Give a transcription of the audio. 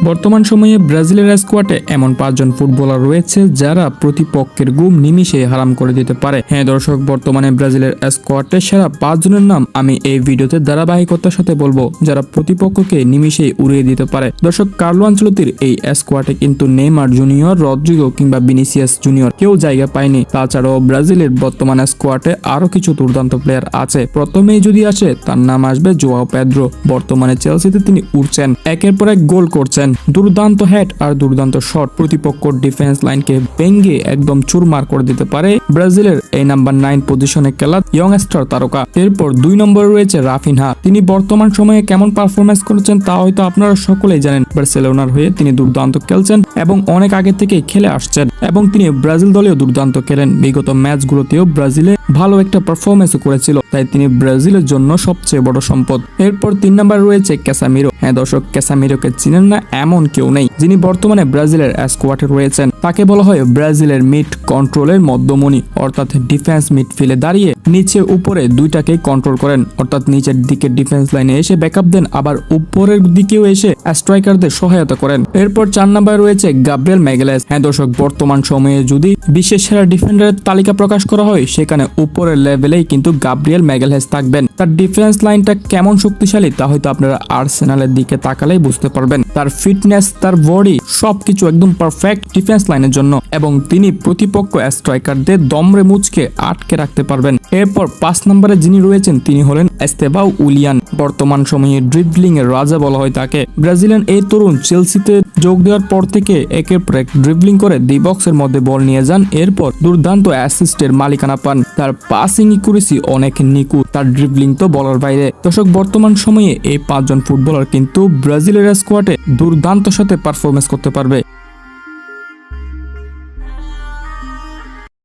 বর্তমান সময়ে ব্রাজিলের স্কোয়াডে এমন 5 জন ফুটবলার রয়েছে যারা প্রতিপক্ষের ঘুম নিমিষে হারাম করে দিতে পারে। হ্যাঁ দর্শক, বর্তমানে ব্রাজিলের স্কোয়াডে সেরা 5 জনের নাম আমি এই ভিডিওতে ধারাবাহিকতার সাথে বলবো, যারা প্রতিপক্ষকে নিমিষেই উড়িয়ে দিতে পারে। দর্শক, কার্লো আনচেলত্তির এই স্কোয়াডে কিন্তু নেইমার জুনিয়র, রদ্রিগো কিংবা ভিনিসিয়াস জুনিয়র কেউ জায়গা পায়নি। তাছাড়াও ব্রাজিলের বর্তমান স্কোয়াডে আরো কিছু দুর্দান্ত প্লেয়ার আছে। প্রথমেই যদি আসে তার নাম আসবে জোয়াও পেদ্রো। বর্তমানে চেলসিতে তিনি উঠছেন, একের পর এক গোল করছেন, দুর্দান্ত হেড আর দুর্দান্ত শট প্রতিপক্ষ ডিফেন্স লাইনকে ভেঙে একদম চুরমার করে দিতে পারে ব্রাজিলের এই নাম্বার 9 পজিশনে খেলা ইয়ংস্টার তারকা। এরপর 2 নম্বরে রয়েছে রাফিনহা। তিনি বর্তমান সময়ে কেমন পারফরমেন্স করেছেন তা হয়তো আপনারা সকলেই জানেন। বার্সেলোনার হয়ে তিনি দুর্দান্ত খেলছেন এবং অনেক আগে থেকেই খেলে আসছেন এবং তিনি ব্রাজিল দলেও দুর্দান্ত খেলেন। বিগত ম্যাচগুলোতেও ব্রাজিলে ভালো একটা পারফরমেন্স করেছিল, তাই তিনি ব্রাজিলের জন্য সবচেয়ে বড় সম্পদ। এরপর 3 নম্বরে রয়েছে ক্যাসামিরো। হ্যাঁ দর্শক, ক্যাসামিরোকে চিনেন না এমন কেউ নেই, যিনি বর্তমানে ব্রাজিলের স্কোয়াডে রয়েছেন। তাকে বলা হয় ব্রাজিলের মিড কন্ট্রোলের মধ্যমণি, অর্থাৎ ডিফেন্স মিডফিল্ডে দাঁড়িয়ে নিচে উপরে দুইটাকেই কন্ট্রোল করেন, অর্থাৎ নিচের দিকে ডিফেন্স লাইনে এসে ব্যাকআপ দেন, আবার উপরের দিকেও এসে স্ট্রাইকারদের সহায়তা করেন। এরপর 4 নম্বরে রয়েছে গাব্রিয়েল ম্যাগালেস। হ্যাঁ দর্শক, বর্তমান সময়ে যদি বিশ্বের সেরা ডিফেন্ডারের তালিকা প্রকাশ করা হয়, সেখানে উপরের লেভেলেই কিন্তু গাব্রিয়েল ম্যাগালেস থাকবেন। তার ডিফেন্স লাইনটা কেমন শক্তিশালী তা হয়তো আপনারা আর্সেনালের দিকে তাকালেই বুঝতে পারবেন। তার ফিটনেস, তার বডি সবকিছু একদম পারফেক্ট ডিফেন্স লাইনের জন্য, এবং তিনি প্রতিপক্ষ স্ট্রাইকারদের দমরে মুচকে আটকে রাখতে পারবেন। এরপর 5 নম্বরে যিনি রয়েছেন তিনি হলেন এস্তেভাও উইলিয়ান। বর্তমান সময়ে ড্রিবলিং এর রাজা বলা হয় তাকে। ব্রাজিলিয়ান এই তরুণ চেলসিতে যোগ দেওয়ার পর থেকে একের পর এক ড্রিবলিং করে ডি বক্সের মধ্যে বল নিয়ে যান, এরপর দুর্দান্ত অ্যাসিস্টের মালিকানা পান। তার পাসিং ইকুরেসি অনেক নিখুঁত, তার ড্রিবলিং তো বলার বাইরে। দর্শক, বর্তমান সময়ে এই 5 জন ফুটবলার কিন্তু ব্রাজিলের স্কোয়াডে দুর্দান্ত সাথে পারফরমেন্স করতে পারবে।